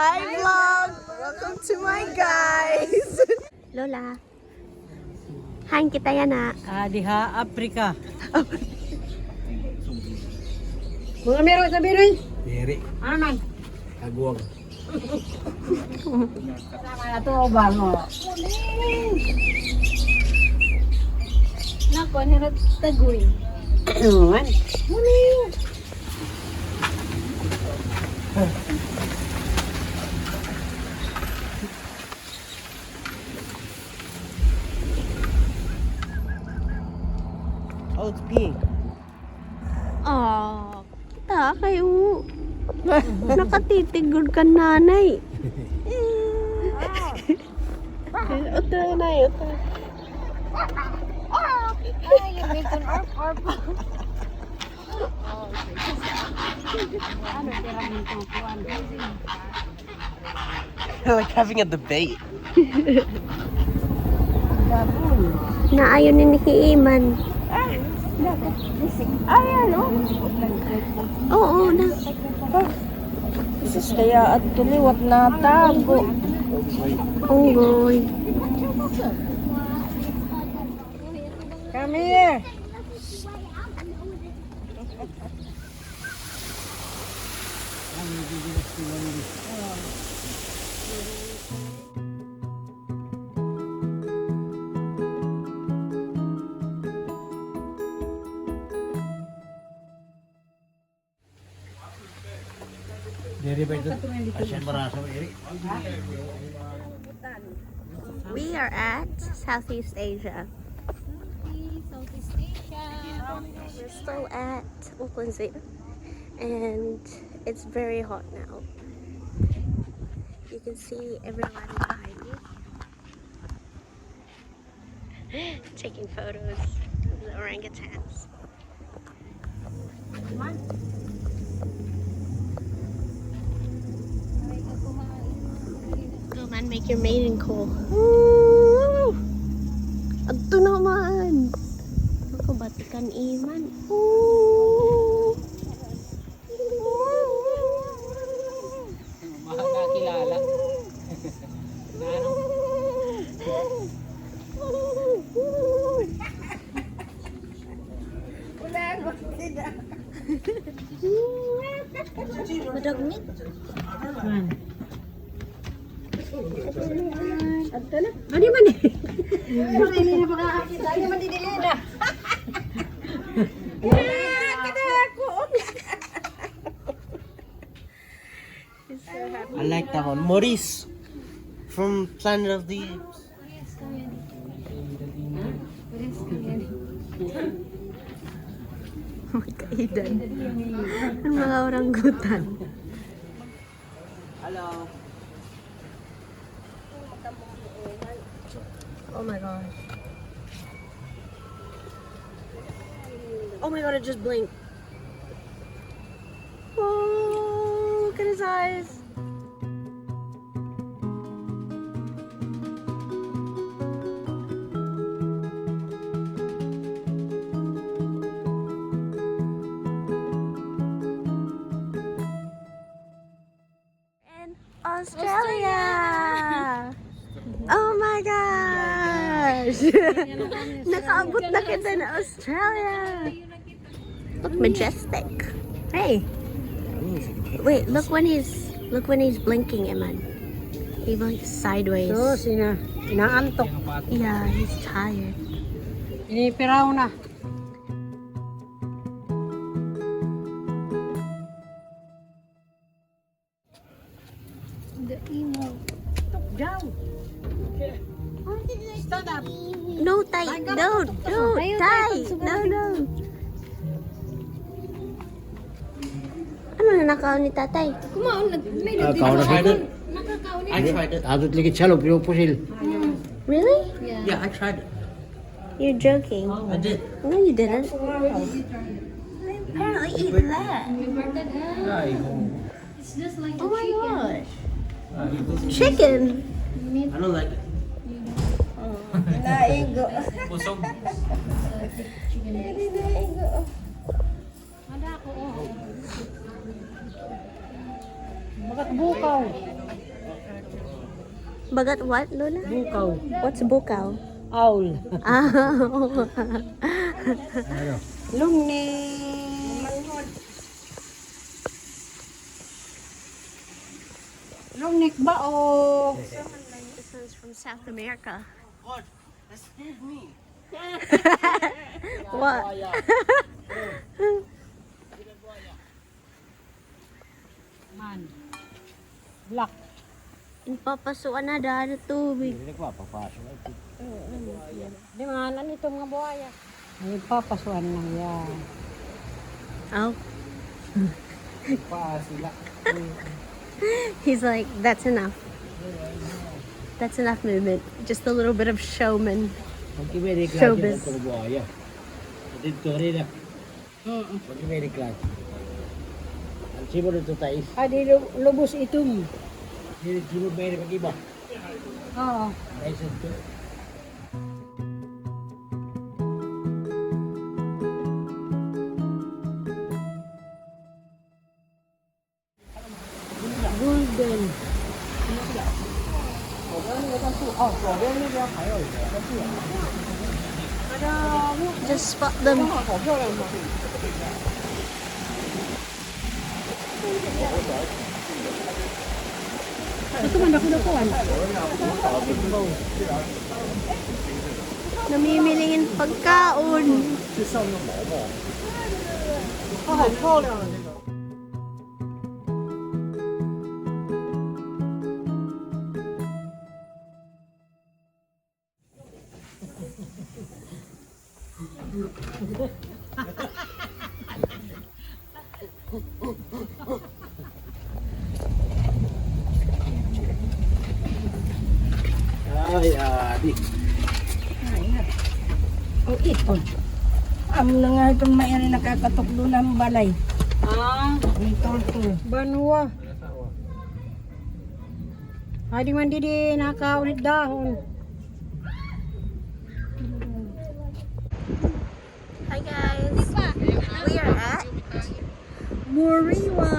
Hi vlog! Welcome to my guys! Lola. Hain kita yan na. Diha, Afrika. Mga meron sa birin? Diri. Ano man? Agwag. Sama na to, bango. Nako, hirap tagoy. Ano man? Muning! Oh, it's pink. Oh, kita kayo. Nakatitigod ka nanay. Ito na ito. Ay, yung bacon orp. Ano, tira mo ito, kuwan. Like having a debate. Gabon. Naayon ni Iman. Ayan, oh. Oo na. Sus, kaya at tuliwat na tago. Unggoy. Come here. Diri ba ito? Asyan marasa mo, Eri. We are at Southeast Asia. We're still at Auckland Zoo, and it's very hot now. You can see everyone behind me taking photos of the orangutans. Go man, make your mating call. Woo! Adto naman. Makabatikan Iman. Woo! Mahal kilala. Madagmit. Mani man eh. Marili na makakakita. Ay, madidili na. I like that one. Maurice from Planet of the Apes. Magkaidan. Ang mga oranggutan. Hello. Oh my god. Oh my god, it just blinked. Oh, look at his eyes. In Australia! Oh my gosh! Nakaabot na kita na Australia! Look majestic. Hey! Wait, look when he's blinking, Iman. He blinks sideways. So, inaantok. Yeah, he's tired. Inipiraw na. No, Tay! No, Tay! No. Ano na nakaw ni Tatay? I tried it. Adot ligit siya, pero pusil. Really? Yeah, I tried it. You're joking. I did. No, you didn't. Apparently eat that. Oh my gosh. Chicken. I don't like it. Naigo. Busog. Makatbukaw. Bagat what, Lola? Bukaw. What's bukaw? Owl. Oh. Lungnig. Lungnig ba o? This one's from South America. What? That scared me. What? Man. Black. Papasukan na dahil tubig. Hindi ko papasok. Di man, ito mga buhaya. Ay, papasuan lang yan. Oh. Pa sila. He's like, that's enough. That's enough movement. Just a little bit of showman. Showbiz. Dito rin na. Pag-American. Ang sibo nito tayo. Di lubos itong. Hindi sibo ba rin pag-iba? Oo. Ayun ito. Golden. Just spot them. Ito man ako nakuhan. Namimilingin pagkaon. Ay, adi. O ito. Amo na nga itong may nakakatok doon ng balay. May torture. Banwa. Ay di man di nakaulit dahon. Hi guys. We are at Moriwa.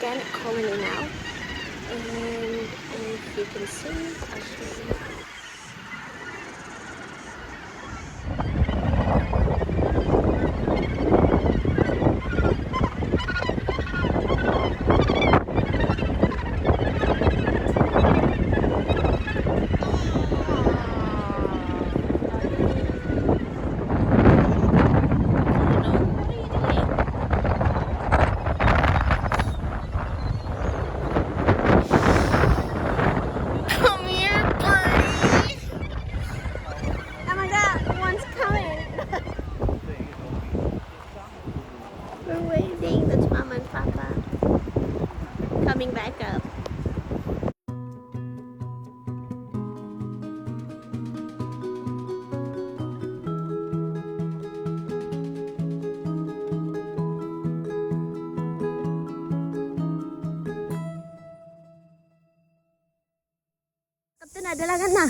Again, colony now, and if you can see, I'll show you. We're waiting. That's Mama and Papa coming back up. Ito na, dalagan na.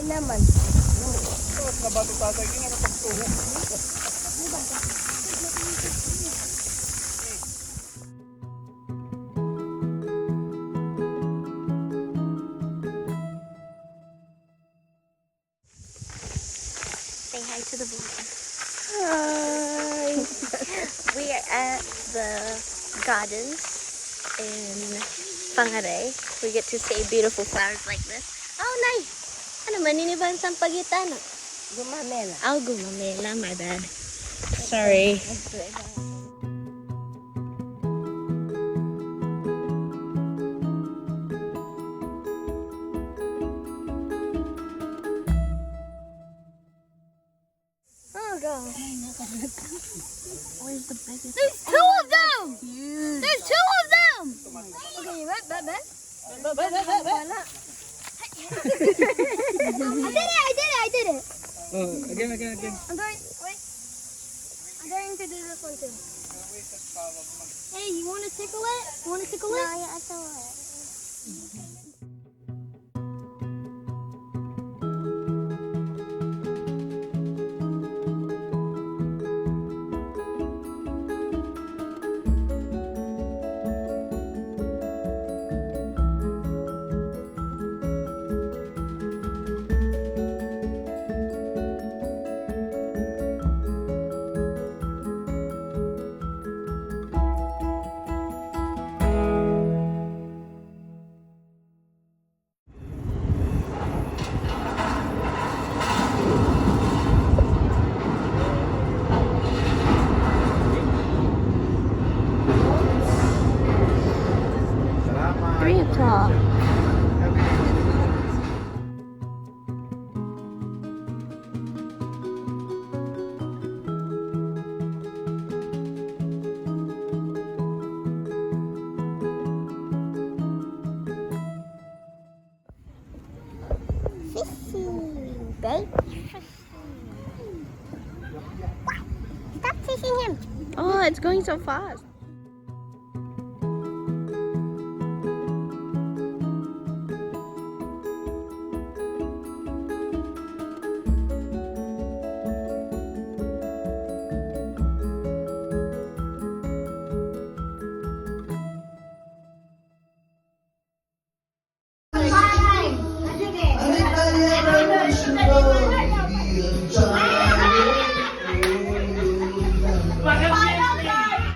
Naman. Say hi to the vlog. Hi. We are at the gardens in Pangaray. We get to see beautiful flowers like this. Oh, nice. Ano, maniniban sa pagitan? Gumamela. Oh, gumamela. My bad. Sorry. Oh god. There's two of them! There's two of them! Okay, you bet. I did it! Oh, again. I'm going, wait. I'm going to do this one too. Hey, you want to tickle it? No, yeah, I saw it. Salamat. 3 o'clock. Fishing, babe. Stop fishing him. Oh, it's going so fast.